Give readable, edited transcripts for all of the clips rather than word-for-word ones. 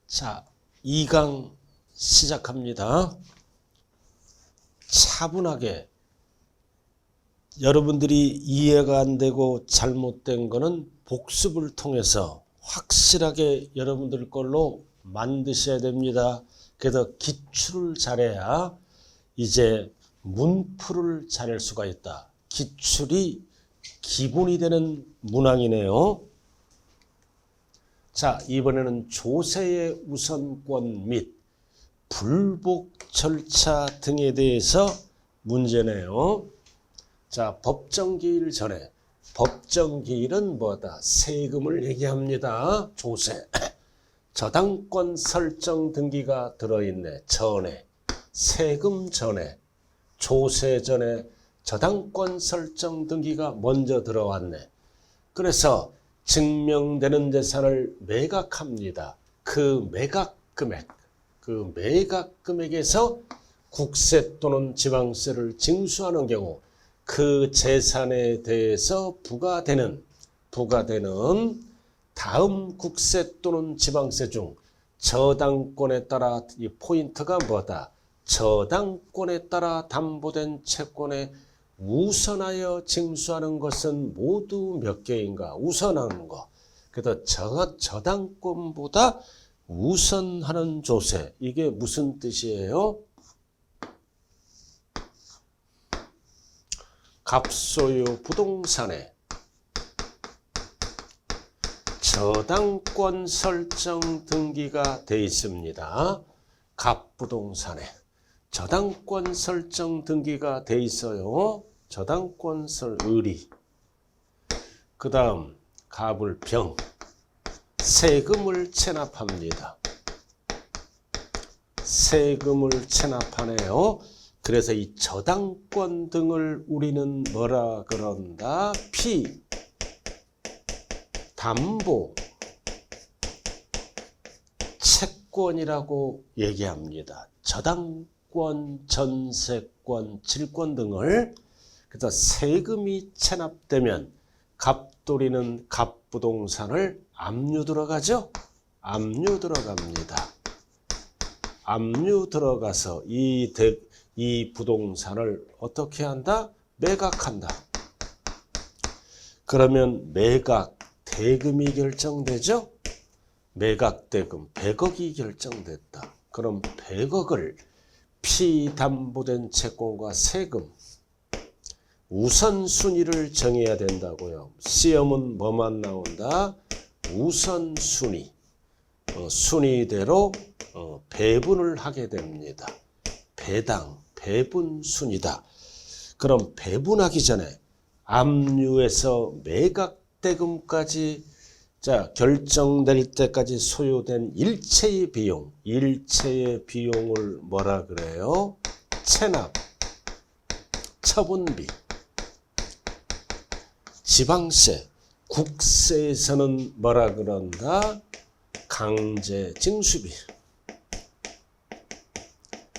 자, 2강 시작합니다. 차분하게 여러분들이 이해가 안 되고 잘못된 거는 복습을 통해서 확실하게 여러분들 걸로 만드셔야 됩니다. 그래서 기출을 잘해야 이제 문풀을 잘할 수가 있다. 기출이 기본이 되는 문항이네요. 자, 이번에는 조세의 우선권 및 불복 절차 등에 대해서 문제네요. 자, 법정기일 전에 법정기일은 뭐다? 세금을 얘기합니다. 조세. 저당권 설정 등기가 들어있네. 전에. 세금 전에. 조세 전에 저당권 설정 등기가 먼저 들어왔네. 그래서 증명되는 재산을 매각합니다. 그 매각 금액에서 국세 또는 지방세를 징수하는 경우 그 재산에 대해서 부과되는 다음 국세 또는 지방세 중 저당권에 따라 이 포인트가 뭐다? 저당권에 따라 담보된 채권에 우선하여 징수하는 것은 모두 몇 개인가? 우선하는 거. 그래서 저당권보다 우선하는 조세. 이게 무슨 뜻이에요? 갑소유 부동산에 저당권 설정 등기가 되어 있습니다. 갑부동산에 저당권 설정 등기가 되어 있어요. 저당권 의리. 그 다음 갑을병 세금을 체납합니다. 세금을 체납하네요. 그래서 이 저당권 등을 우리는 뭐라 그런다? 담보 채권이라고 얘기합니다. 저당권, 전세권, 질권 등을. 그래서 세금이 체납되면 갑돌이는 갑부동산을 압류 들어가죠. 압류 들어갑니다. 압류 들어가서 이 부동산을 어떻게 한다? 매각한다. 그러면 매각 대금이 결정되죠. 매각 대금 100억이 결정됐다. 그럼 100억을 피담보된 채권과 세금 우선순위를 정해야 된다고요. 시험은 뭐만 나온다? 우선순위. 순위대로 배분을 하게 됩니다. 배분 순위다. 그럼 배분하기 전에 압류에서 매각 대금까지 결정될 때까지 소요된 일체의 비용을 뭐라 그래요? 체납, 처분비, 지방세, 국세에서는 뭐라 그런다? 강제 징수비.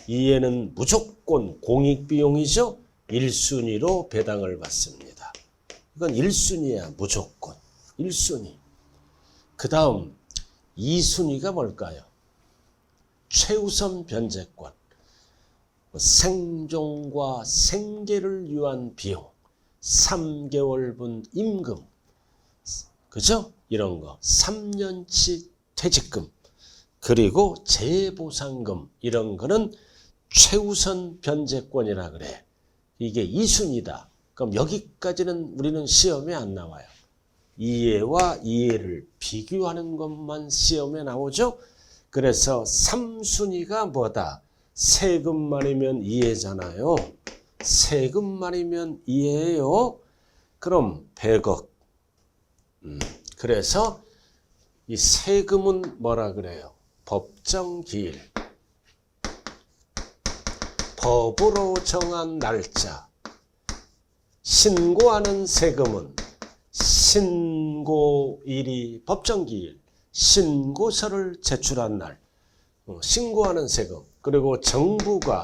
이에는 무조건 공익비용이죠. 1순위로 배당을 받습니다. 이건 1순위야. 무조건 1순위. 그 다음 2순위가 뭘까요? 최우선 변제권. 생존과 생계를 위한 비용. 3개월분 임금. 그죠? 이런 거. 3년치 퇴직금. 그리고 재보상금. 이런 거는 최우선 변제권이라 그래. 이게 2순위다. 그럼 여기까지는 우리는 시험에 안 나와요. 이해와 이해를 비교하는 것만 시험에 나오죠. 그래서 3순위가 뭐다? 세금만이면 이해잖아요. 세금만이면 이해예요. 그럼 100억. 그래서 이 세금은 뭐라 그래요? 법정기일. 법으로 정한 날짜. 신고하는 세금은 신고일이 법정기일. 신고서를 제출한 날. 신고하는 세금. 그리고 정부가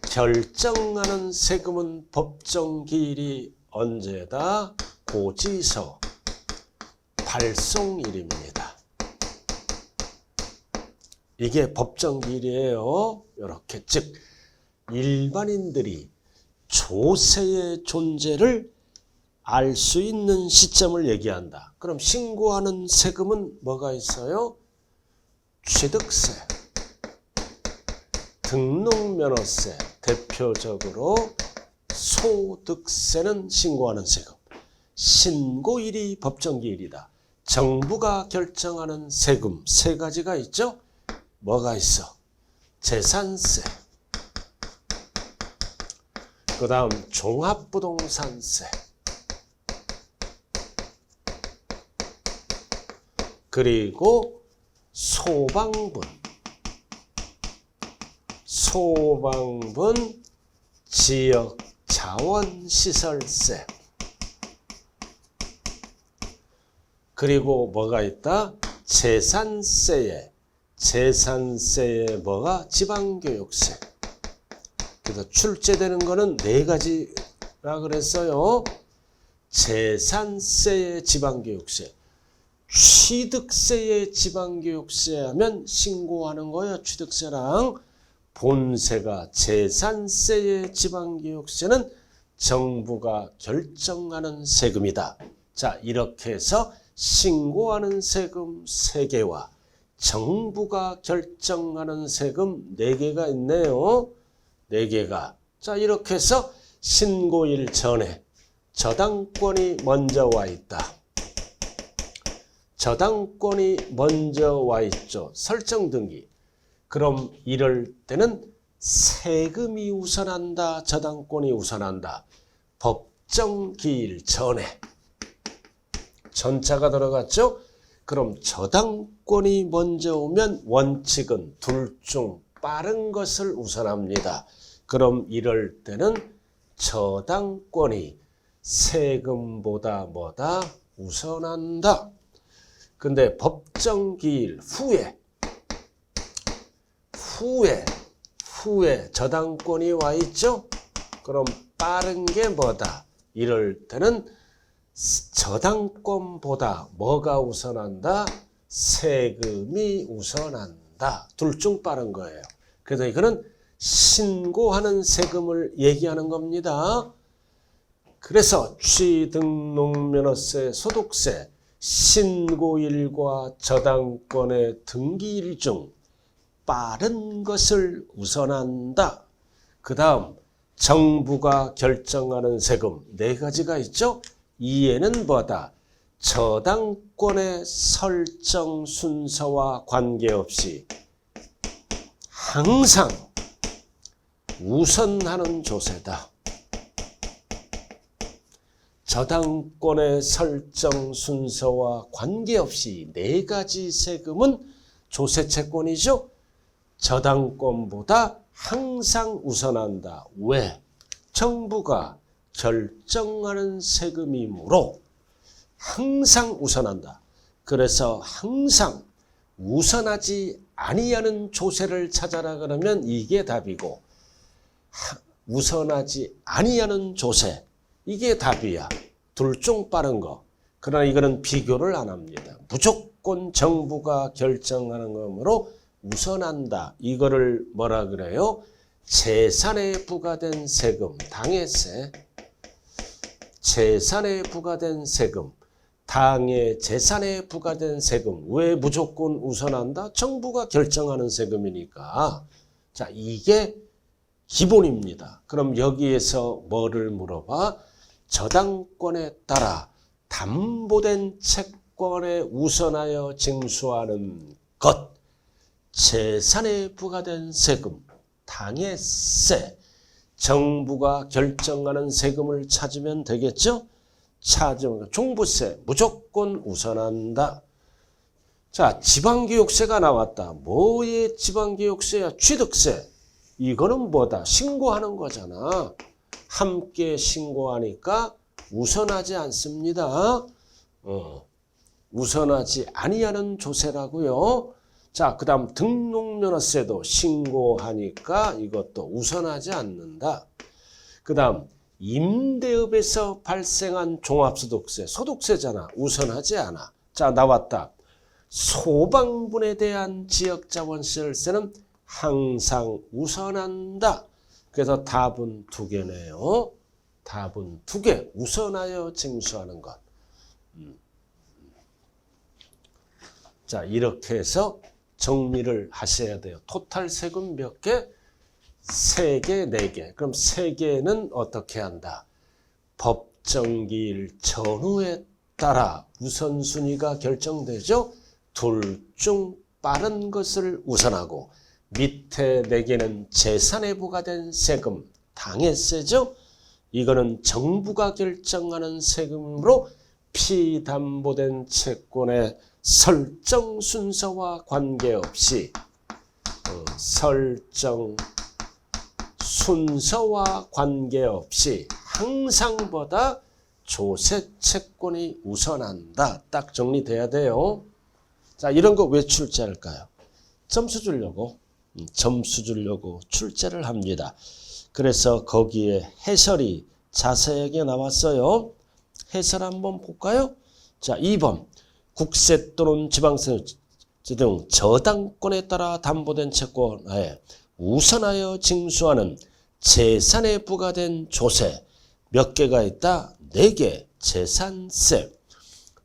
결정하는 세금은 법정기일이 언제다? 고지서 발송일입니다. 이게 법정기일이에요. 이렇게 즉 일반인들이 조세의 존재를 알 수 있는 시점을 얘기한다. 그럼 신고하는 세금은 뭐가 있어요? 취득세, 등록면허세, 대표적으로 소득세는 신고하는 세금. 신고일이 법정기일이다. 정부가 결정하는 세금 세 가지가 있죠? 뭐가 있어? 재산세, 그 다음 종합부동산세, 그리고 소방분, 지역자원시설세, 그리고 뭐가 있다? 재산세에 뭐가? 지방교육세. 그래서 출제되는 거는 네 가지라 그랬어요. 재산세의 지방교육세, 취득세의 지방교육세 하면 신고하는 거예요. 취득세랑 본세가 재산세의 지방교육세는 정부가 결정하는 세금이다. 자, 이렇게 해서 신고하는 세금 3개와 정부가 결정하는 세금 4개가 있네요. 4개가. 자, 이렇게 해서 신고일 전에 저당권이 먼저 와 있다. 저당권이 먼저 와 있죠. 설정 등기. 그럼 이럴 때는 세금이 우선한다. 저당권이 우선한다. 법정기일 전에. 전자가 들어갔죠? 그럼 저당권이 먼저 오면 원칙은 둘 중 빠른 것을 우선합니다. 그럼 이럴 때는 저당권이 세금보다 뭐다? 우선한다. 근데 법정기일 후에 저당권이 와 있죠? 그럼 빠른 게 뭐다? 이럴 때는 저당권보다 뭐가 우선한다? 세금이 우선한다. 둘 중 빠른 거예요. 그래서 이거는 신고하는 세금을 얘기하는 겁니다. 그래서 취등록면허세, 소득세, 신고일과 저당권의 등기일 중 빠른 것을 우선한다. 그 다음 정부가 결정하는 세금 4가지가 있죠. 이에는 뭐다? 저당권의 설정 순서와 관계없이 항상 우선하는 조세다. 저당권의 설정 순서와 관계없이 4가지 세금은 조세채권이죠. 저당권보다 항상 우선한다. 왜? 정부가 결정하는 세금이므로 항상 우선한다. 그래서 항상 우선하지 아니하는 조세를 찾아라 그러면 이게 답이고, 우선하지 아니하는 조세, 이게 답이야. 둘 중 빠른 거. 그러나 이거는 비교를 안 합니다. 무조건 정부가 결정하는 거므로 우선한다. 이거를 뭐라 그래요? 재산에 부과된 세금, 당해세. 재산에 부과된 세금, 당해 재산에 부과된 세금. 왜 무조건 우선한다? 정부가 결정하는 세금이니까. 자, 이게 기본입니다. 그럼 여기에서 뭐를 물어봐? 저당권에 따라 담보된 채권에 우선하여 징수하는 것, 재산에 부과된 세금, 당해세, 정부가 결정하는 세금을 찾으면 되겠죠? 찾으면 종부세 무조건 우선한다. 자, 지방교육세가 나왔다. 뭐의 지방교육세야? 취득세. 이거는 뭐다? 신고하는 거잖아. 함께 신고하니까 우선하지 않습니다. 우선하지 아니하는 조세라고요. 자, 그 다음 등록면허세도 신고하니까 이것도 우선하지 않는다. 그 다음 임대업에서 발생한 종합소득세, 소득세잖아. 우선하지 않아. 자, 나왔다. 소방분에 대한 지역자본시설세는 항상 우선한다. 그래서 답은 2개네요. 답은 2개. 우선하여 징수하는 것. 자, 이렇게 해서 정리를 하셔야 돼요. 토탈 세금 몇 개? 3개, 4개. 그럼 3개는 어떻게 한다? 법정기일 전후에 따라 우선순위가 결정되죠. 둘 중 빠른 것을 우선하고 밑에 4개는 재산에 부과된 세금, 당해세죠. 이거는 정부가 결정하는 세금으로 피담보된 채권의 설정 순서와 관계없이 설정 순서와 관계없이 항상보다 조세 채권이 우선한다. 딱 정리돼야 돼요. 자, 이런 거 왜 출제할까요? 점수 주려고 출제를 합니다. 그래서 거기에 해설이 자세하게 나왔어요. 해설 한번 볼까요? 자, 2번. 국세 또는 지방세 등 저당권에 따라 담보된 채권에 우선하여 징수하는 재산에 부과된 조세 몇 개가 있다? 4개. 재산세,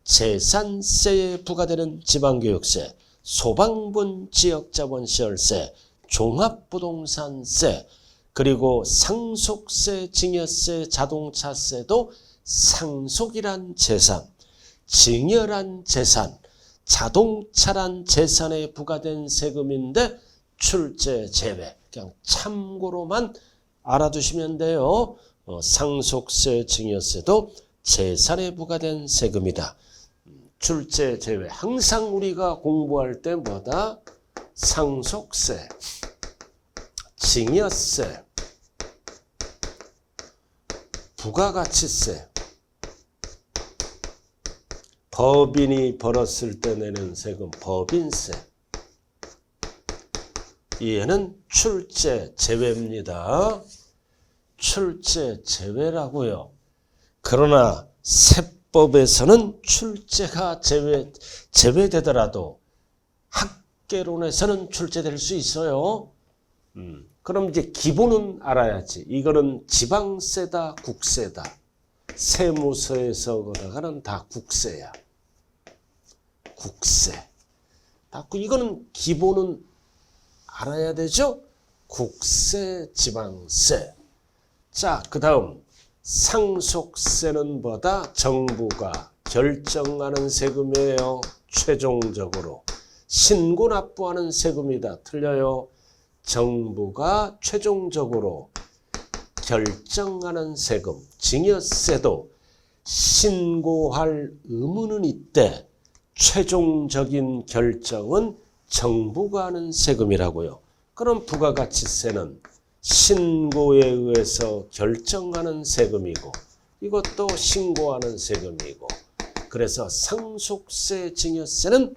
재산세에 부과되는 지방교육세, 소방분 지역자본시설세, 종합부동산세, 그리고 상속세, 증여세, 자동차세도 상속이란 재산, 증여란 재산, 자동차란 재산에 부과된 세금인데 출제 제외. 그냥 참고로만 알아두시면 돼요. 상속세, 증여세도 재산에 부과된 세금이다. 출제 제외. 항상 우리가 공부할 때 뭐다? 상속세, 증여세, 부가가치세, 법인이 벌었을 때 내는 세금, 법인세. 얘는 출제 제외입니다. 출제 제외라고요. 그러나 세법에서는 출제가 제외되더라도 학계론에서는 출제될 수 있어요. 그럼 이제 기본은 알아야지. 이거는 지방세다, 국세다. 세무서에서 거다가는 다 국세야. 국세. 이거는 기본은 알아야 되죠? 국세, 지방세. 자, 그 다음 상속세는 뭐다? 정부가 결정하는 세금이에요. 최종적으로. 신고 납부하는 세금이다. 틀려요. 정부가 최종적으로 결정하는 세금. 증여세도 신고할 의무는 있대. 최종적인 결정은 정부가 하는 세금이라고요. 그럼 부가가치세는 신고에 의해서 결정하는 세금이고 이것도 신고하는 세금이고 그래서 상속세, 증여세는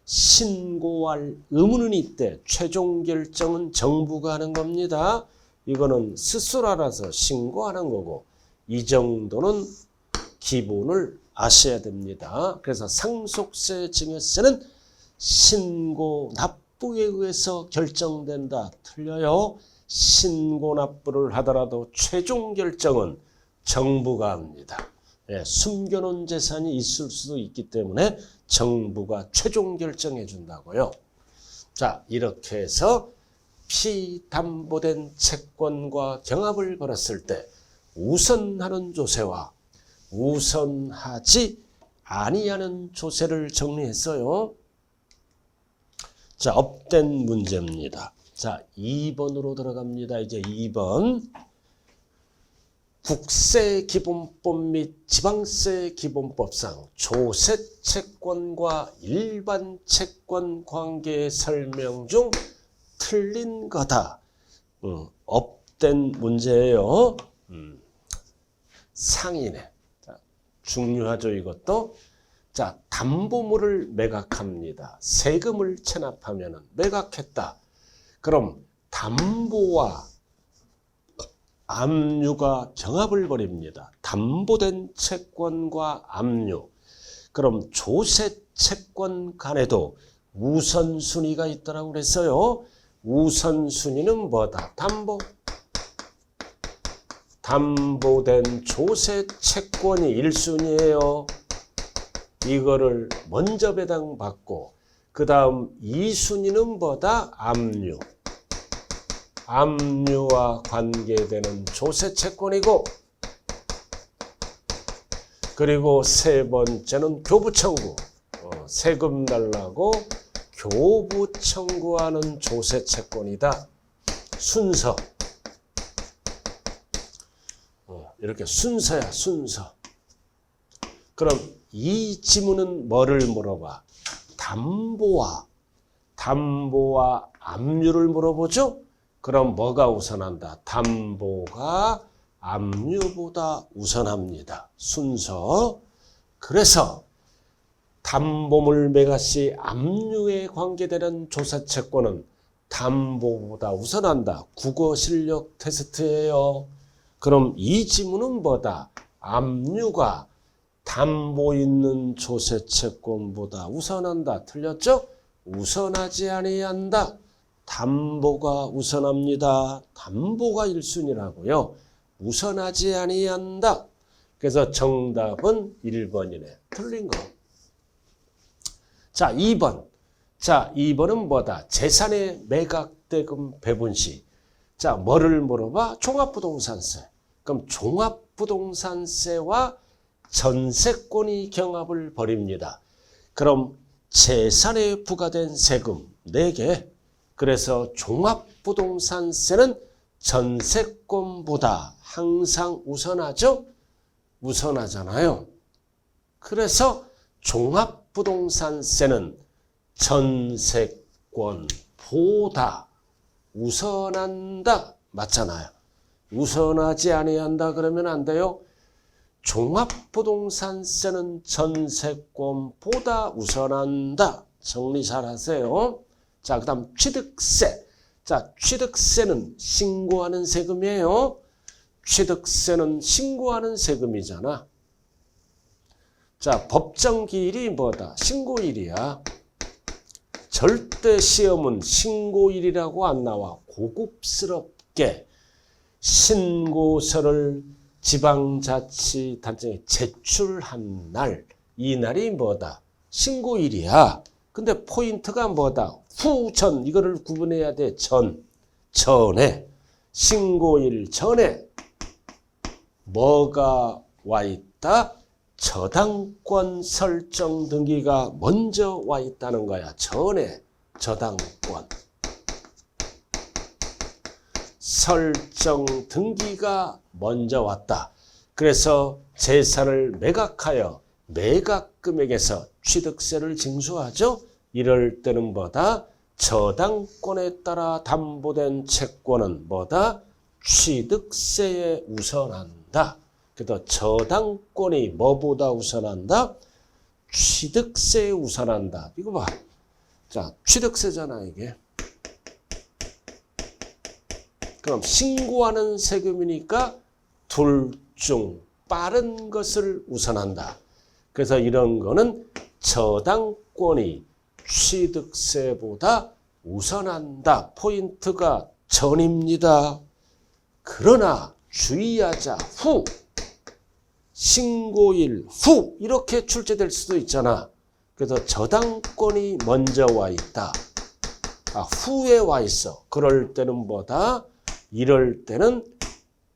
신고할 의무는 있대. 최종 결정은 정부가 하는 겁니다. 이거는 스스로 알아서 신고하는 거고 이 정도는 기본을 아셔야 됩니다. 그래서 상속세, 증여세는 신고 납부에 의해서 결정된다. 틀려요. 신고 납부를 하더라도 최종 결정은 정부가 합니다. 예, 숨겨놓은 재산이 있을 수도 있기 때문에 정부가 최종 결정해 준다고요. 자, 이렇게 해서 피담보된 채권과 경합을 벌였을 때 우선하는 조세와 우선하지 아니하는 조세를 정리했어요. 자, 업된 문제입니다. 자, 2번으로 들어갑니다. 이제 2번. 국세기본법 및 지방세기본법상 조세채권과 일반 채권 관계의 설명 중 틀린 거다. 업된 문제예요. 상이네. 자, 중요하죠, 이것도. 자, 담보물을 매각합니다. 세금을 체납하면 매각했다. 그럼 담보와 압류가 경합을 벌입니다. 담보된 채권과 압류. 그럼 조세 채권 간에도 우선순위가 있더라고 그랬어요. 우선순위는 뭐다? 담보된 조세 채권이 1순위예요. 이거를 먼저 배당받고 그 다음 2순위는 뭐다? 압류와 관계되는 조세 채권이고 그리고 세 번째는 교부 청구. 세금 달라고 교부 청구하는 조세 채권이다. 순서. 이렇게 순서야, 순서. 그럼 이 지문은 뭐를 물어봐? 담보와 압류를 물어보죠? 그럼 뭐가 우선한다? 담보가 압류보다 우선합니다. 순서. 그래서 담보물 매각시 압류에 관계되는 조세채권은 담보보다 우선한다. 국어 실력 테스트예요. 그럼 이 지문은 뭐다? 압류가 담보 있는 조세채권보다 우선한다. 틀렸죠? 우선하지 아니한다. 담보가 우선합니다. 담보가 1순위라고요. 우선하지 아니한다. 그래서 정답은 1번이네. 틀린 거. 자, 2번. 자, 2번은 뭐다? 재산의 매각대금 배분시. 자, 뭐를 물어봐? 종합부동산세. 그럼 종합부동산세와 전세권이 경합을 벌입니다. 그럼 재산에 부과된 세금 4개. 그래서 종합부동산세는 전세권보다 항상 우선하죠? 우선하잖아요. 그래서 종합부동산세는 전세권보다 우선한다. 맞잖아요. 우선하지 아니한다 그러면 안 돼요. 종합부동산세는 전세권보다 우선한다. 정리 잘 하세요. 자, 그 다음 취득세. 자, 취득세는 신고하는 세금이에요. 취득세는 신고하는 세금이잖아. 자, 법정기일이 뭐다? 신고일이야. 절대 시험은 신고일이라고 안 나와. 고급스럽게 신고서를 지방자치단체에 제출한 날, 이 날이 뭐다? 신고일이야. 근데 포인트가 뭐다? 후, 전, 이거를 구분해야 돼. 전에. 신고일 전에 뭐가 와 있다? 저당권 설정 등기가 먼저 와 있다는 거야. 전에 저당권 설정 등기가 먼저 왔다. 그래서 재산을 매각하여 매각금액에서 취득세를 징수하죠. 이럴 때는 뭐다? 저당권에 따라 담보된 채권은 뭐다? 취득세에 우선한다. 그래서 저당권이 뭐보다 우선한다? 취득세에 우선한다. 이거 봐. 자, 취득세잖아, 이게. 그럼 신고하는 세금이니까 둘 중 빠른 것을 우선한다. 그래서 이런 거는 저당권이 취득세보다 우선한다. 포인트가 전입니다. 그러나 주의하자. 후. 신고일 후 이렇게 출제될 수도 있잖아. 그래서 저당권이 먼저 와 있다. 후에 와 있어. 그럴 때는 뭐다? 이럴 때는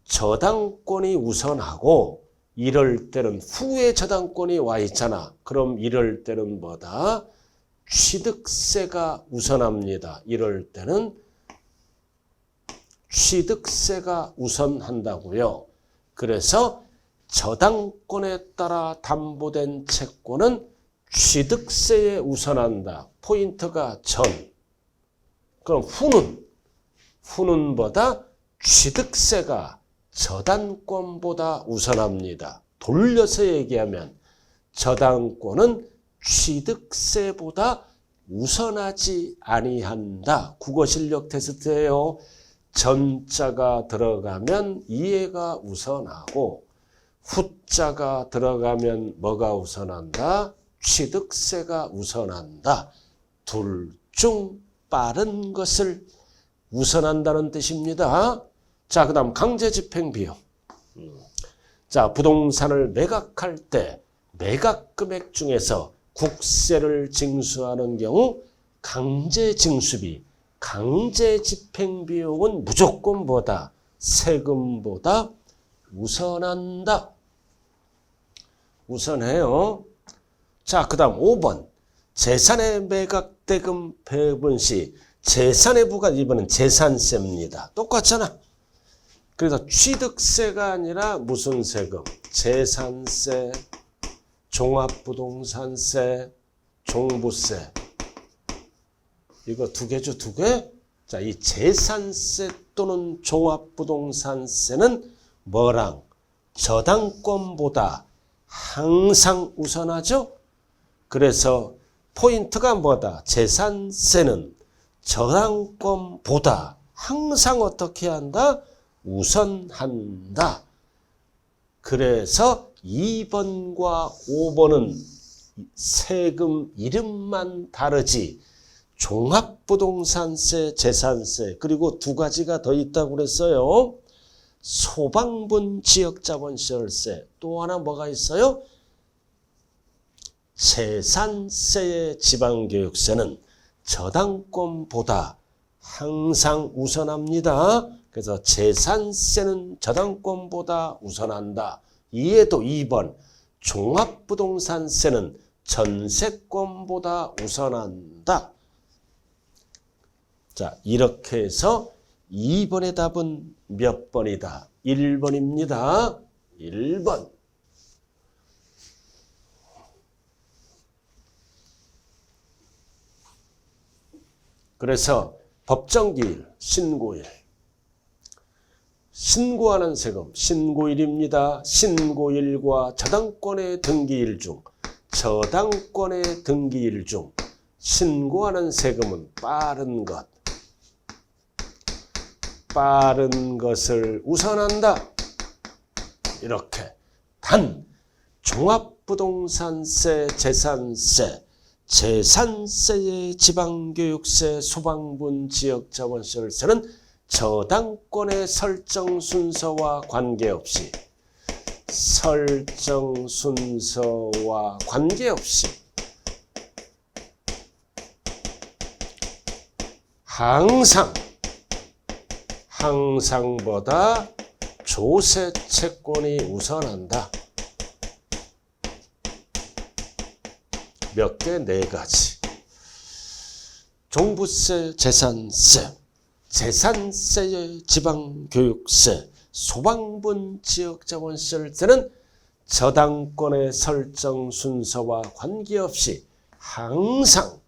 저당권이 우선하고 이럴 때는 후에 저당권이 와 있잖아. 그럼 이럴 때는 뭐다? 취득세가 우선합니다. 이럴 때는 취득세가 우선한다고요. 그래서 저당권에 따라 담보된 채권은 취득세에 우선한다. 포인트가 전. 그럼 후는 뭐다? 취득세가 저당권보다 우선합니다. 돌려서 얘기하면 저당권은 취득세보다 우선하지 아니한다. 국어 실력 테스트예요. 전자가 들어가면 이해가 우선하고 후자가 들어가면 뭐가 우선한다? 취득세가 우선한다. 둘 중 빠른 것을 우선한다는 뜻입니다. 자, 그 다음 강제집행비용. 자, 부동산을 매각할 때 매각금액 중에서 국세를 징수하는 경우 강제징수비, 강제집행비용은 무조건 뭐다? 세금보다 우선한다. 우선해요. 자, 그 다음 5번. 재산의 매각대금 배분 시 재산의 부과 이번엔 재산세입니다. 똑같잖아. 그래서 취득세가 아니라 무슨 세금? 재산세, 종합부동산세, 종부세. 이거 두 개죠, 두 개? 자, 이 재산세 또는 종합부동산세는 뭐랑? 저당권보다 항상 우선하죠? 그래서 포인트가 뭐다? 재산세는 저당권보다 항상 어떻게 한다? 우선한다. 그래서 2번과 5번은 세금 이름만 다르지 종합부동산세, 재산세 그리고 두 가지가 더 있다고 그랬어요. 소방분 지역자본시설세 또 하나 뭐가 있어요? 재산세의 지방교육세는 저당권보다 항상 우선합니다. 그래서 재산세는 저당권보다 우선한다. 이에도 2번 종합부동산세는 전세권보다 우선한다. 자, 이렇게 해서 2번의 답은 몇 번이다? 1번입니다. 1번. 그래서 법정기일, 신고일. 신고하는 세금, 신고일입니다. 신고일과 저당권의 등기일 중, 저당권의 등기일 중 신고하는 세금은 빠른 것. 빠른 것을 우선한다. 이렇게. 단, 종합부동산세, 재산세, 재산세의 지방교육세, 소방분 지역자본시설세는 저당권의 설정 순서와 관계없이 항상보다 조세 채권이 우선한다. 몇 개? 네 가지. 종부세, 재산세, 재산세의 지방교육세, 소방분 지역자본시설세는 저당권의 설정 순서와 관계없이 항상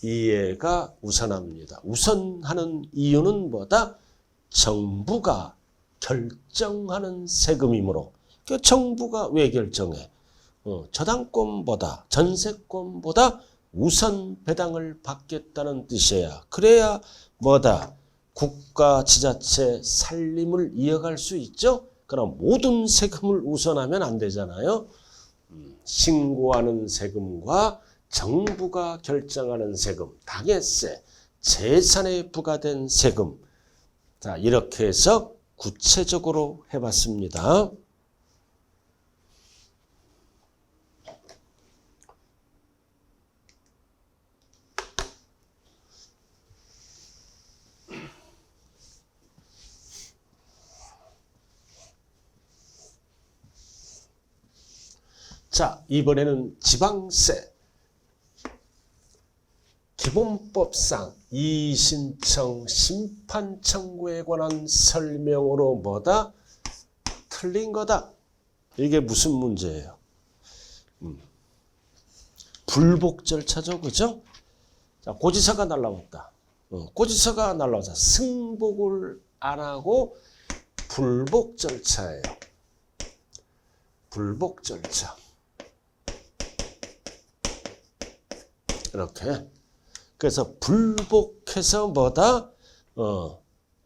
이해가 우선합니다. 우선하는 이유는 뭐다? 정부가 결정하는 세금이므로. 그 정부가 왜 결정해? 저당권보다 전세권보다 우선 배당을 받겠다는 뜻이야. 그래야 뭐다? 국가 지자체 살림을 이어갈 수 있죠. 그럼 모든 세금을 우선하면 안 되잖아요. 신고하는 세금과 정부가 결정하는 세금, 당해세, 재산에 부과된 세금. 자, 이렇게 해서 구체적으로 해봤습니다. 자, 이번에는 지방세. 기본법상 이의신청 심판 청구에 관한 설명으로 뭐다? 틀린 거다. 이게 무슨 문제예요? 불복 절차죠, 그죠? 자, 고지서가 날라왔다. 고지서가 날라와서 승복을 안 하고 불복 절차예요. 불복 절차. 이렇게. 그래서 불복해서 뭐다?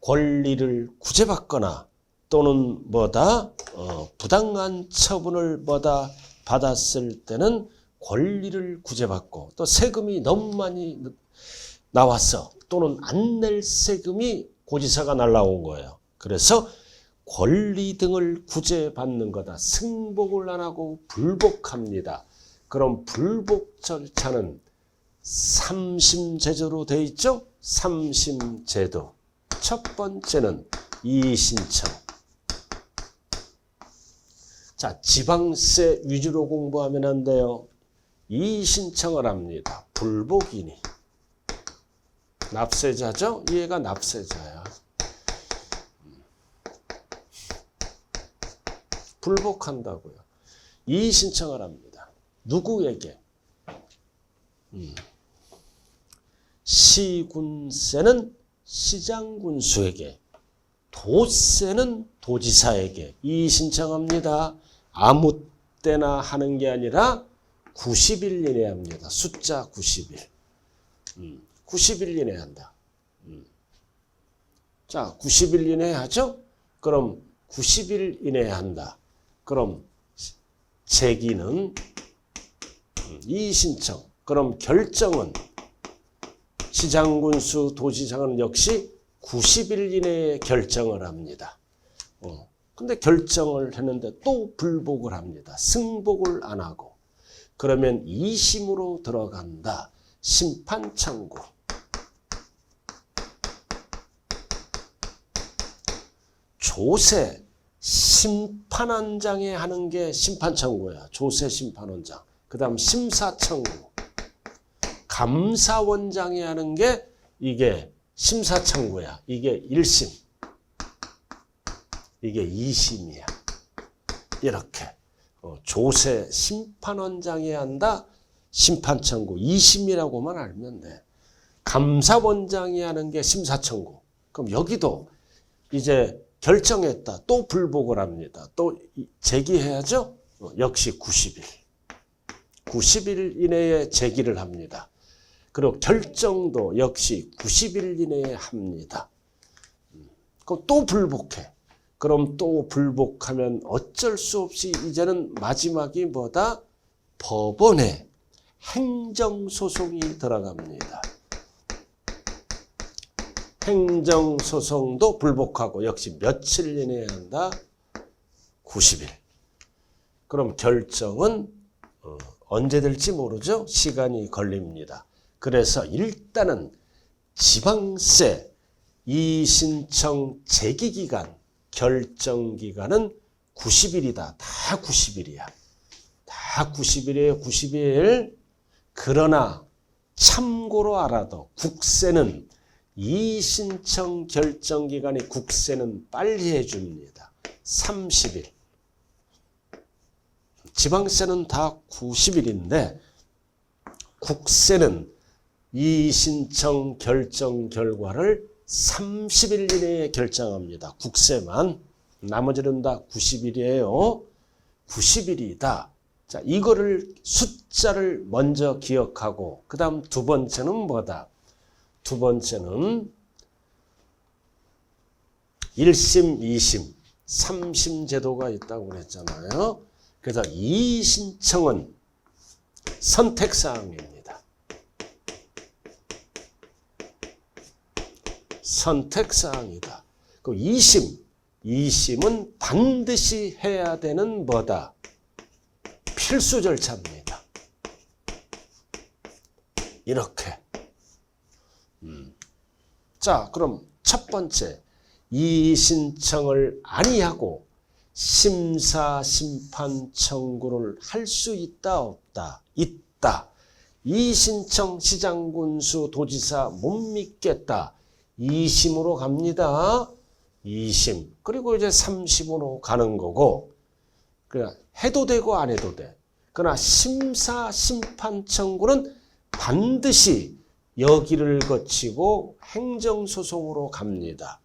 권리를 구제받거나 또는 뭐다? 부당한 처분을 뭐다? 받았을 때는 권리를 구제받고 또 세금이 너무 많이 나왔어. 또는 안 낼 세금이 고지서가 날라온 거예요. 그래서 권리 등을 구제받는 거다. 승복을 안 하고 불복합니다. 그럼 불복 절차는 삼심제도로 돼 있죠? 삼심제도. 첫 번째는 이의신청. 자, 지방세 위주로 공부하면 안 돼요. 이의신청을 합니다. 불복이니. 납세자죠? 얘가 납세자야. 불복한다고요. 이의신청을 합니다. 누구에게? 시군세는 시장군수에게, 도세는 도지사에게 이의신청합니다. 아무 때나 하는 게 아니라 90일 이내에 합니다. 숫자 90일. 90일 이내에 한다. 자, 90일 이내에 하죠? 그럼 90일 이내에 한다. 그럼 제기는 이의신청. 그럼 결정은 시장군수 도지사는 역시 90일 이내에 결정을 합니다. 근데 결정을 했는데 또 불복을 합니다. 승복을 안 하고. 그러면 2심으로 들어간다. 심판 청구. 조세 심판원장에 하는 게 심판 청구야. 조세 심판원장. 그 다음 심사 청구. 감사원장이 하는 게 이게 심사 청구야. 이게 1심. 이게 2심이야. 이렇게. 조세 심판원장이 한다. 심판 청구. 2심이라고만 알면 돼. 감사원장이 하는 게 심사 청구. 그럼 여기도 이제 결정했다. 또 불복을 합니다. 또 제기해야죠. 역시 90일. 90일 이내에 제기를 합니다. 그리고 결정도 역시 90일 이내에 합니다. 그럼 또 불복해. 그럼 또 불복하면 어쩔 수 없이 이제는 마지막이 뭐다? 법원에 행정소송이 들어갑니다. 행정소송도 불복하고 역시 며칠 이내에 한다? 90일. 그럼 결정은 언제 될지 모르죠? 시간이 걸립니다. 그래서 일단은 지방세 이의신청 제기기간, 결정기간은 90일이다. 다 90일이야. 다 90일이에요. 90일. 그러나 참고로 알아도 국세는 이의신청 결정기간이 국세는 빨리 해줍니다. 30일. 지방세는 다 90일인데 국세는 이의신청 결정 결과를 30일 이내에 결정합니다. 국세만. 나머지는 다 90일이에요. 90일이다. 자, 이거를 숫자를 먼저 기억하고 그 다음 두 번째는 뭐다? 두 번째는 1심, 2심, 3심 제도가 있다고 그랬잖아요. 그래서 이의신청은 선택사항입니다. 선택사항이다. 그 2심은 반드시 해야 되는 뭐다? 필수 절차입니다. 이렇게. 자, 그럼 첫 번째, 이의신청을 아니하고 심사, 심판 청구를 할 수 있다, 없다? 있다. 이의신청 시장군수 도지사 못 믿겠다. 2심으로 갑니다. 2심. 그리고 이제 3심으로 가는 거고, 그냥 해도 되고 안 해도 돼. 그러나 심사, 심판 청구는 반드시 여기를 거치고 행정소송으로 갑니다.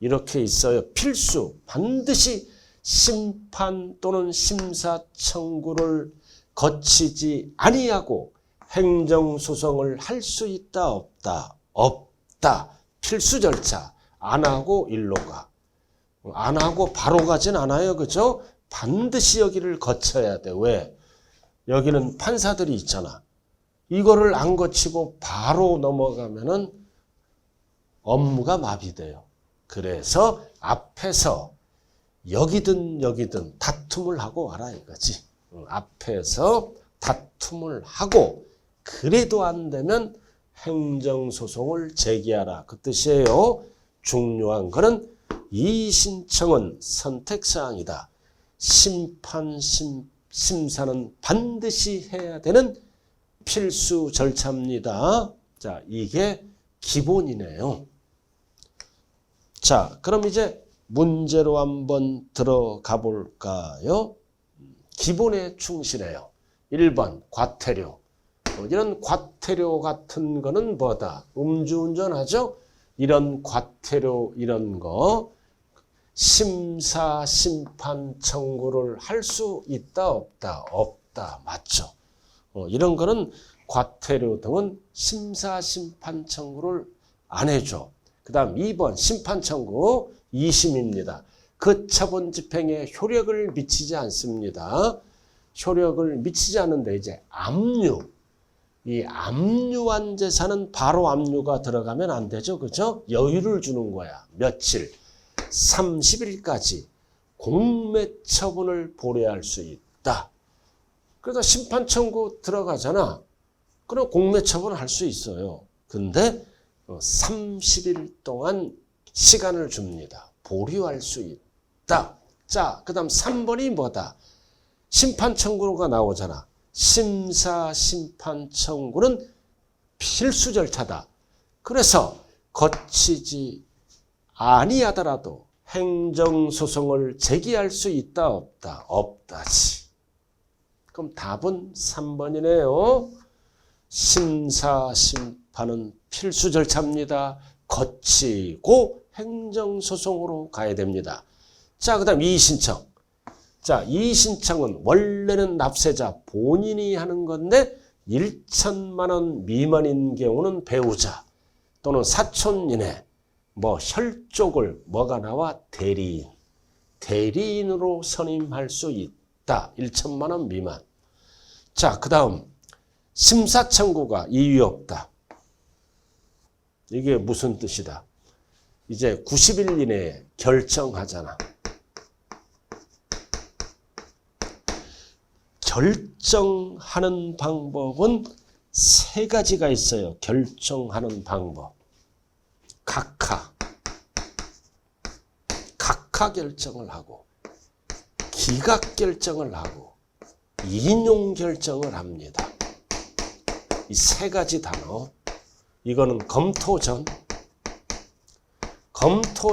이렇게 있어요. 필수. 반드시 심판 또는 심사 청구를 거치지 아니하고 행정소송을 할 수 있다, 없다? 없다. 필수 절차. 안 하고 일로 가. 안 하고 바로 가진 않아요. 그죠? 반드시 여기를 거쳐야 돼. 왜? 여기는 판사들이 있잖아. 이거를 안 거치고 바로 넘어가면은 업무가 마비돼요. 그래서 앞에서 여기든 다툼을 하고 와라 이거지. 앞에서 다툼을 하고 그래도 안 되면 행정소송을 제기하라. 그 뜻이에요. 중요한 거는 이 신청은 선택사항이다. 심사는 반드시 해야 되는 필수 절차입니다. 자, 이게 기본이네요. 자, 그럼 이제 문제로 한번 들어가 볼까요? 기본에 충실해요. 1번 과태료. 이런 과태료 같은 거는 뭐다? 음주운전하죠? 이런 과태료 이런 거 심사, 심판 청구를 할 수 있다 없다? 없다. 맞죠? 이런 거는 과태료 등은 심사, 심판 청구를 안 해줘. 그 다음 2번 심판 청구 2심입니다. 그 처분 집행에 효력을 미치지 않습니다. 효력을 미치지 않는데 이제 압류. 이 압류한 재산은 바로 압류가 들어가면 안 되죠. 그죠? 여유를 주는 거야. 며칠? 30일까지 공매 처분을 보류할 수 있다. 그래서 심판 청구 들어가잖아. 그럼 공매 처분을 할 수 있어요. 근데 30일 동안 시간을 줍니다. 보류할 수 있다. 자, 그 다음 3번이 뭐다? 심판 청구가 나오잖아. 심사, 심판 청구는 필수 절차다. 그래서 거치지 아니하더라도 행정소송을 제기할 수 있다 없다? 없다지. 그럼 답은 3번이네요. 심사, 심판은 필수 절차입니다. 거치고 행정소송으로 가야 됩니다. 자, 그 다음 이의신청. 자, 이의신청은 원래는 납세자 본인이 하는 건데 1천만 원 미만인 경우는 배우자 또는 사촌 이내 혈족을 뭐가 나와? 대리인. 대리인으로 선임할 수 있다. 1천만 원 미만. 자, 그 다음 심사 청구가 이유 없다. 이게 무슨 뜻이다? 이제 90일 이내에 결정하잖아. 결정하는 방법은 3가지가 있어요. 결정하는 방법. 각하 결정을 하고 기각 결정을 하고 인용 결정을 합니다. 이 3가지 단어. 이거는 검토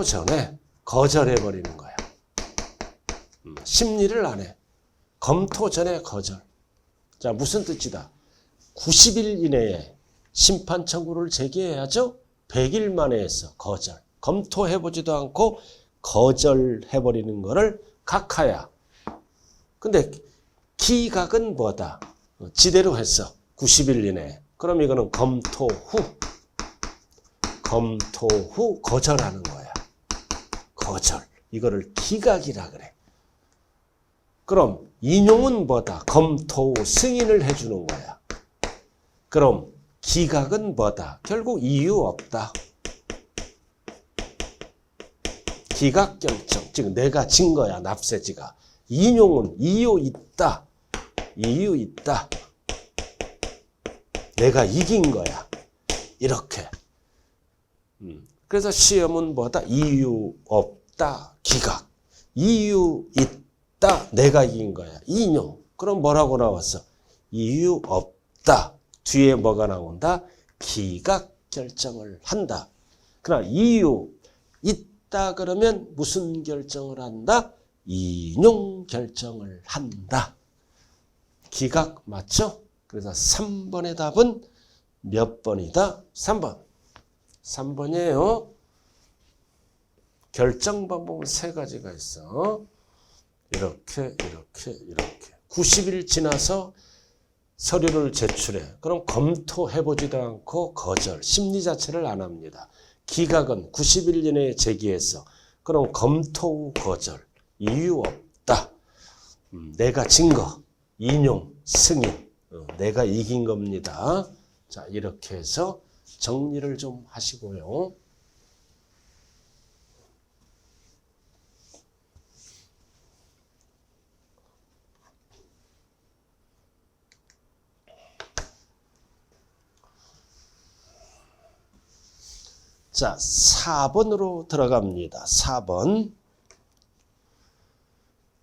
전에 거절해버리는 거야. 심리를 안 해. 검토 전에 거절. 자, 무슨 뜻이다? 90일 이내에 심판 청구를 제기해야죠. 100일 만에 해서 거절. 검토해보지도 않고 거절해버리는 거를 각하야. 근데 기각은 뭐다? 지대로 했어. 90일 이내에. 그럼 이거는 검토 후 거절하는 거야. 거절. 이거를 기각이라 그래. 그럼 인용은 뭐다? 검토 후 승인을 해주는 거야. 그럼 기각은 뭐다? 결국 이유 없다. 기각 결정, 즉 내가 진 거야, 납세지가. 인용은 이유 있다. 이유 있다. 내가 이긴 거야. 이렇게. 그래서 시험은 뭐다? 이유 없다. 기각. 이유 있다. 내가 이긴 거야. 인용. 그럼 뭐라고 나왔어? 이유 없다. 뒤에 뭐가 나온다? 기각 결정을 한다. 그러나 이유 있다 그러면 무슨 결정을 한다? 인용 결정을 한다. 기각 맞죠? 그래서 3번의 답은 몇 번이다? 3번. 3번이에요. 결정 방법은 3가지가 있어. 이렇게. 90일 지나서 서류를 제출해. 그럼 검토해보지도 않고 거절. 심리 자체를 안 합니다. 기각은 90일 이내에 제기해서. 그럼 검토 후 거절. 이유 없다. 내가 진 거. 인용, 승인. 내가 이긴 겁니다. 자, 이렇게 해서 정리를 좀 하시고요. 자, 4번으로 들어갑니다. 4번.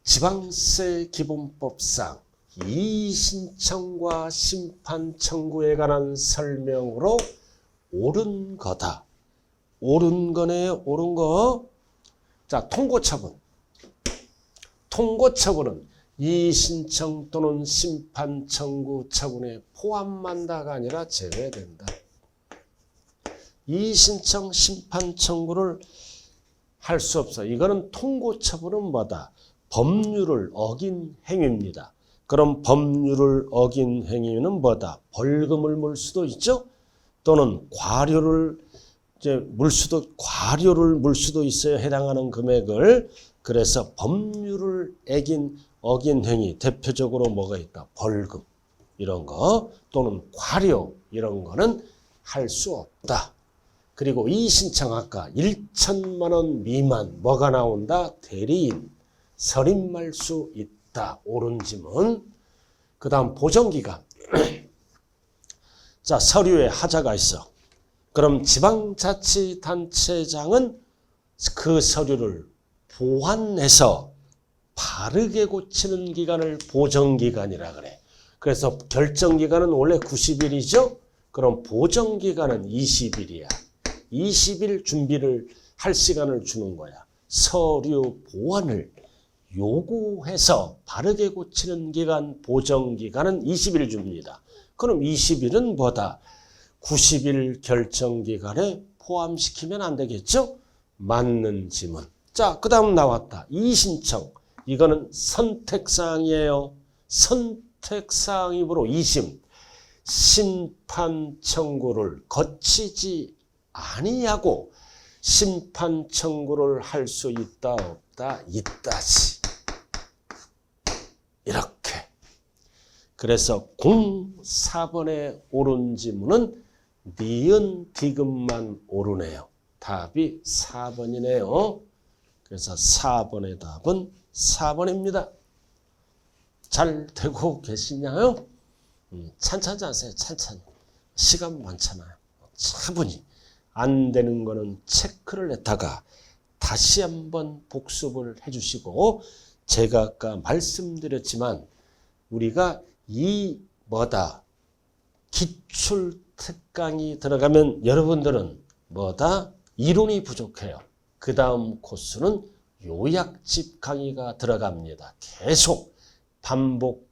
지방세 기본법상 이의신청과 심판 청구에 관한 설명으로 옳은 거다. 옳은 거네요. 옳은 거. 자, 통고처분. 통고처분은 이의신청 또는 심판 청구 처분에 포함한다가 아니라 제외된다. 이의신청, 심판 청구를 할 수 없어. 이거는 통고처분은 뭐다? 법률을 어긴 행위입니다. 그럼 법률을 어긴 행위는 뭐다? 벌금을 물 수도 있죠. 또는 과료를 과료를 물 수도 있어요. 해당하는 금액을. 그래서 법률을 어긴 행위 대표적으로 뭐가 있다? 벌금 이런 거 또는 과료 이런 거는 할 수 없다. 그리고 이 신청 아까 1천만 원 미만 뭐가 나온다? 대리인 선임할 수 있다. 옳은 지문. 그 다음 보정기간. 자, 서류에 하자가 있어. 그럼 지방자치단체장은 그 서류를 보완해서 바르게 고치는 기간을 보정기간이라 그래. 그래서 결정기간은 원래 90일이죠. 그럼 보정기간은 20일이야. 20일 준비를 할 시간을 주는 거야. 서류 보완을 요구해서 바르게 고치는 기간, 보정기간은 20일 줍니다. 그럼 20일은 뭐다? 90일 결정기간에 포함시키면 안 되겠죠? 맞는 지문. 자, 그 다음 나왔다. 이의신청. 이거는 선택사항이에요. 선택사항이므로 2심. 심판 청구를 거치지 아니하고 심판 청구를 할 수 있다 없다? 있다지. 이렇게. 그래서 4번의 옳은 지문은 니은 디귿만 옳으네요. 답이 4번이네요. 그래서 4번의 답은 4번입니다. 잘 되고 계시나요? 찬찬히 하세요. 찬찬히. 시간 많잖아요. 차분히. 안 되는 거는 체크를 했다가 다시 한번 복습을 해주시고, 제가 아까 말씀드렸지만 우리가 기출 특강이 들어가면 여러분들은 이론이 부족해요. 그 다음 코스는 요약집 강의가 들어갑니다. 계속 반복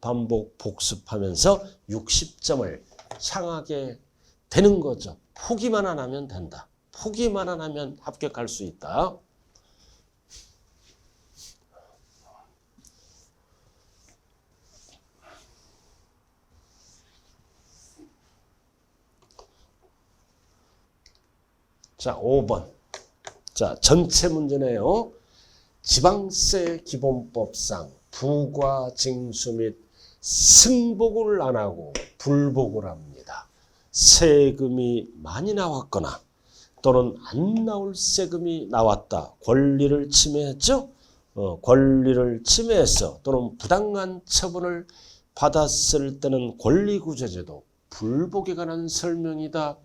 복습하면서 60점을 향하게 되는 거죠. 포기만 안 하면 된다. 포기만 안 하면 합격할 수 있다. 자, 5번. 자, 전체 문제네요. 지방세 기본법상 부과징수 및 승복을 안 하고 불복을 합니다. 세금이 많이 나왔거나 또는 안 나올 세금이 나왔다. 권리를 침해했죠? 권리를 침해했어. 또는 부당한 처분을 받았을 때는 권리구제제도 불복에 관한 설명이다.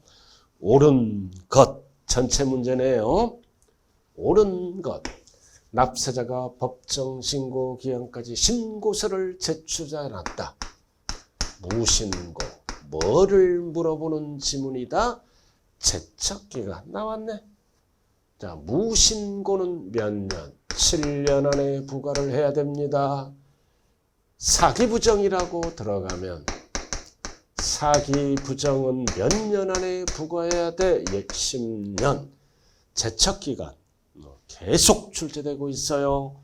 옳은 것. 전체 문제네요. 옳은 것. 납세자가 법정 신고 기한까지 신고서를 제출하지 않았다. 무신고. 뭐를 물어보는 지문이다? 제척기간 나왔네. 자, 무신고는 몇 년? 7년 안에 부과를 해야 됩니다. 사기부정이라고 들어가면 사기부정은 몇 년 안에 부과해야 돼? 10년. 제척기간 계속 출제되고 있어요.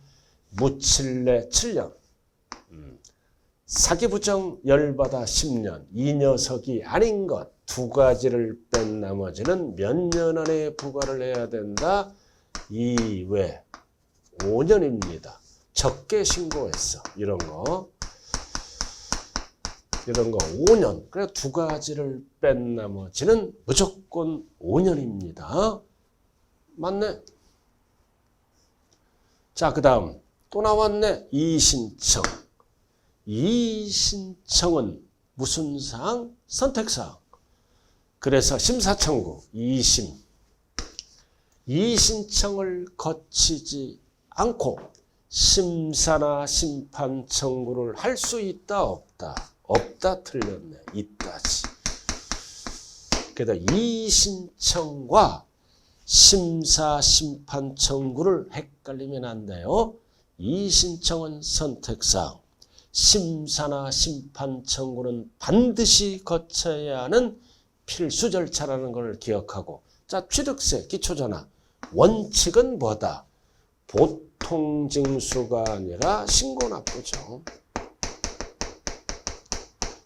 무칠내 7년. 사기부정 열받아 10년. 이 녀석이 아닌 것 두 가지를 뺀 나머지는 몇 년 안에 부과를 해야 된다? 2외 5년입니다. 적게 신고했어. 이런 거. 이런 거 5년. 그래 두 가지를 뺀 나머지는 무조건 5년입니다. 맞네. 자, 그 다음 또 나왔네. 이의신청. 이의신청은 무슨 사항? 선택사항. 그래서 심사청구, 이의심. 이의신청을 거치지 않고 심사나 심판 청구를 할 수 있다, 없다? 없다, 틀렸네. 있다지. 그래서 이의신청과 심사, 심판 청구를 헷갈리면 안 돼요. 이의신청은 선택사항, 심사나 심판 청구는 반드시 거쳐야 하는 필수 절차라는 걸 기억하고, 자, 취득세, 기초전화. 원칙은 뭐다? 보통 징수가 아니라 신고납부죠.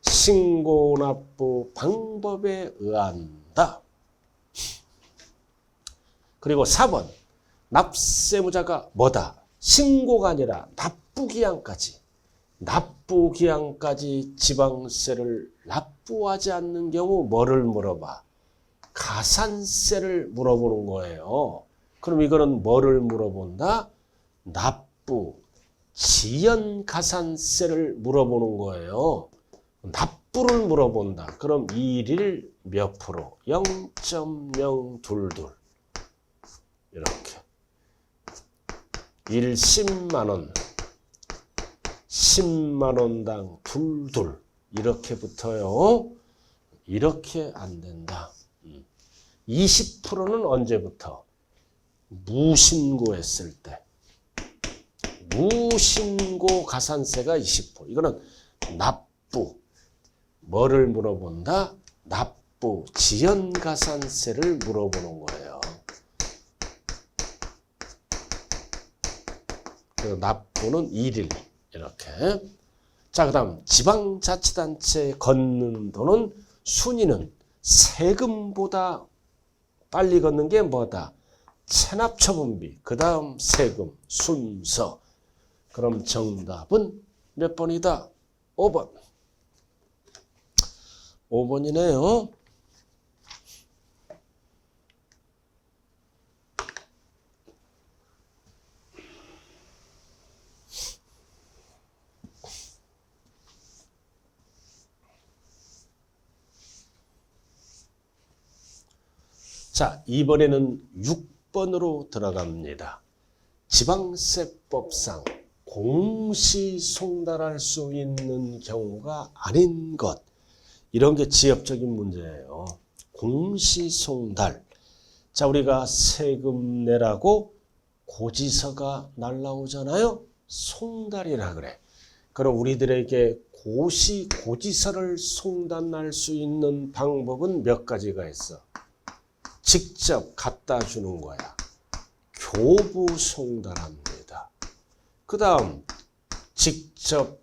신고납부 방법에 의한다. 그리고 4번. 납세무자가 뭐다? 신고가 아니라 납부기한까지. 납부기한까지 지방세를 납부하지 않는 경우 뭐를 물어봐? 가산세를 물어보는 거예요. 그럼 이거는 뭐를 물어본다? 납부, 지연가산세를 물어보는 거예요. 납부를 물어본다. 그럼 일일 몇 프로? 0.022. 이렇게. 10만 원. 10만 원당 둘둘. 이렇게 붙어요. 이렇게 안 된다. 20%는 언제부터? 무신고했을 때. 무신고 가산세가 20%. 이거는 납부. 뭐를 물어본다? 납부, 지연가산세를 물어보는 거예요. 그리고 납부는 1일. 이렇게. 자, 그 다음 지방자치단체에 걷는 돈은 순위는 세금보다 빨리 걷는 게 뭐다? 체납처분비, 그 다음 세금, 순서. 그럼 정답은 몇 번이다? 5번. 5번이네요. 자, 이번에는 6번으로 들어갑니다. 지방세법상 공시송달할 수 있는 경우가 아닌 것. 이런 게 지엽적인 문제예요. 공시송달. 자, 우리가 세금 내라고 고지서가 날라오잖아요. 송달이라 그래. 그럼 우리들에게 고지서를 송달할 수 있는 방법은 몇 가지가 있어. 직접 갖다 주는 거야. 교부 송달합니다. 그 다음 직접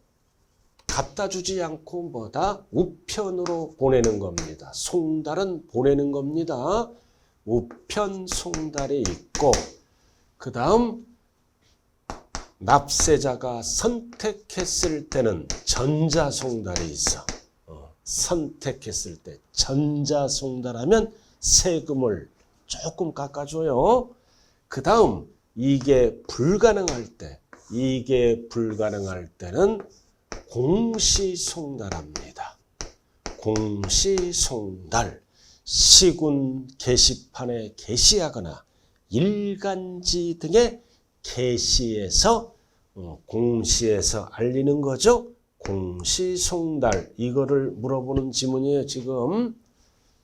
갖다 주지 않고 뭐다? 우편으로 보내는 겁니다. 송달은 보내는 겁니다. 우편 송달이 있고, 그 다음 납세자가 선택했을 때는 전자송달이 있어. 선택했을 때 전자송달하면 세금을 조금 깎아줘요. 그 다음 이게 불가능할 때는 공시송달합니다. 공시송달. 시군 게시판에 게시하거나 일간지 등에 게시해서 공시해서 알리는 거죠. 공시송달. 이거를 물어보는 지문이에요, 지금.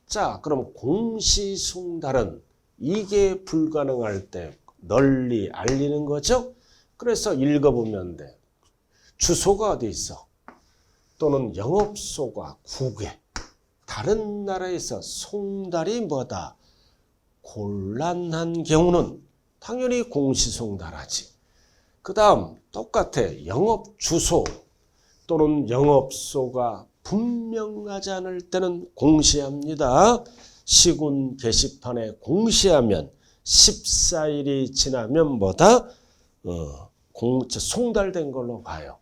자, 그럼 공시송달은 이게 불가능할 때 널리 알리는 거죠. 그래서 읽어보면 돼. 주소가 어디 있어? 또는 영업소가 국외. 다른 나라에서 송달이 뭐다? 곤란한 경우는 당연히 공시송달하지. 그 다음 똑같아. 영업주소 또는 영업소가 분명하지 않을 때는 공시합니다. 시군 게시판에 공시하면 14일이 지나면 뭐다? 송달된 걸로 봐요.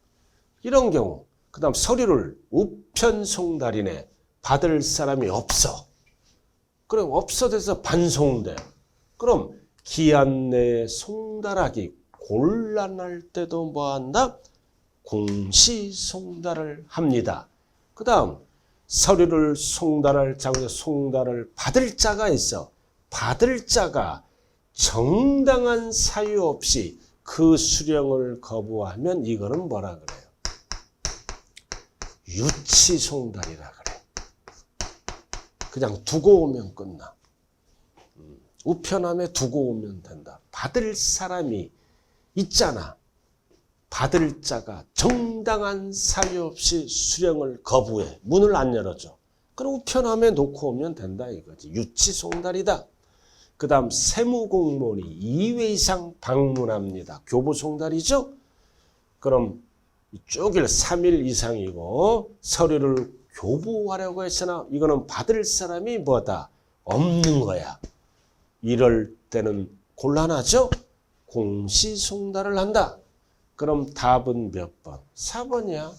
이런 경우. 그 다음 서류를 우편송달이네. 받을 사람이 없어. 그럼 없어져서 반송돼. 그럼 기한 내에 송달하기 곤란할 때도 뭐한다? 공시송달을 합니다. 그 다음 서류를 송달할 자고 송달을 받을 자가 있어. 받을 자가 정당한 사유 없이 그 수령을 거부하면 이거는 뭐라 그래요? 유치송달이라 그래. 그냥 두고 오면 끝나. 우편함에 두고 오면 된다. 받을 사람이 있잖아. 받을 자가 정당한 사유 없이 수령을 거부해. 문을 안 열어줘. 그럼 우편함에 놓고 오면 된다 이거지. 유치송달이다. 그 다음 세무공무원이 2회 이상 방문합니다. 교부송달이죠. 그럼 이쪽일 3일 이상이고 서류를 교부하려고 했으나 이거는 받을 사람이 뭐다? 없는 거야. 이럴 때는 곤란하죠? 공시송달을 한다. 그럼 답은 몇 번? 4번이야.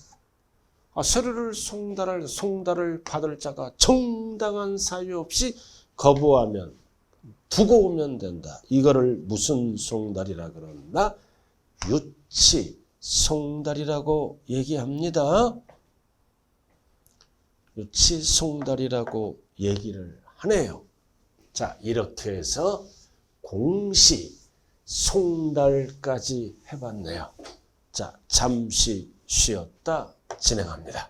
서류를 송달을 받을 자가 정당한 사유 없이 거부하면 두고 오면 된다. 이거를 무슨 송달이라 그러나? 유치송달이라고 얘기합니다. 유치송달이라고 얘기를 하네요. 자, 이렇게 해서 공시송달까지 해봤네요. 자, 잠시 쉬었다 진행합니다.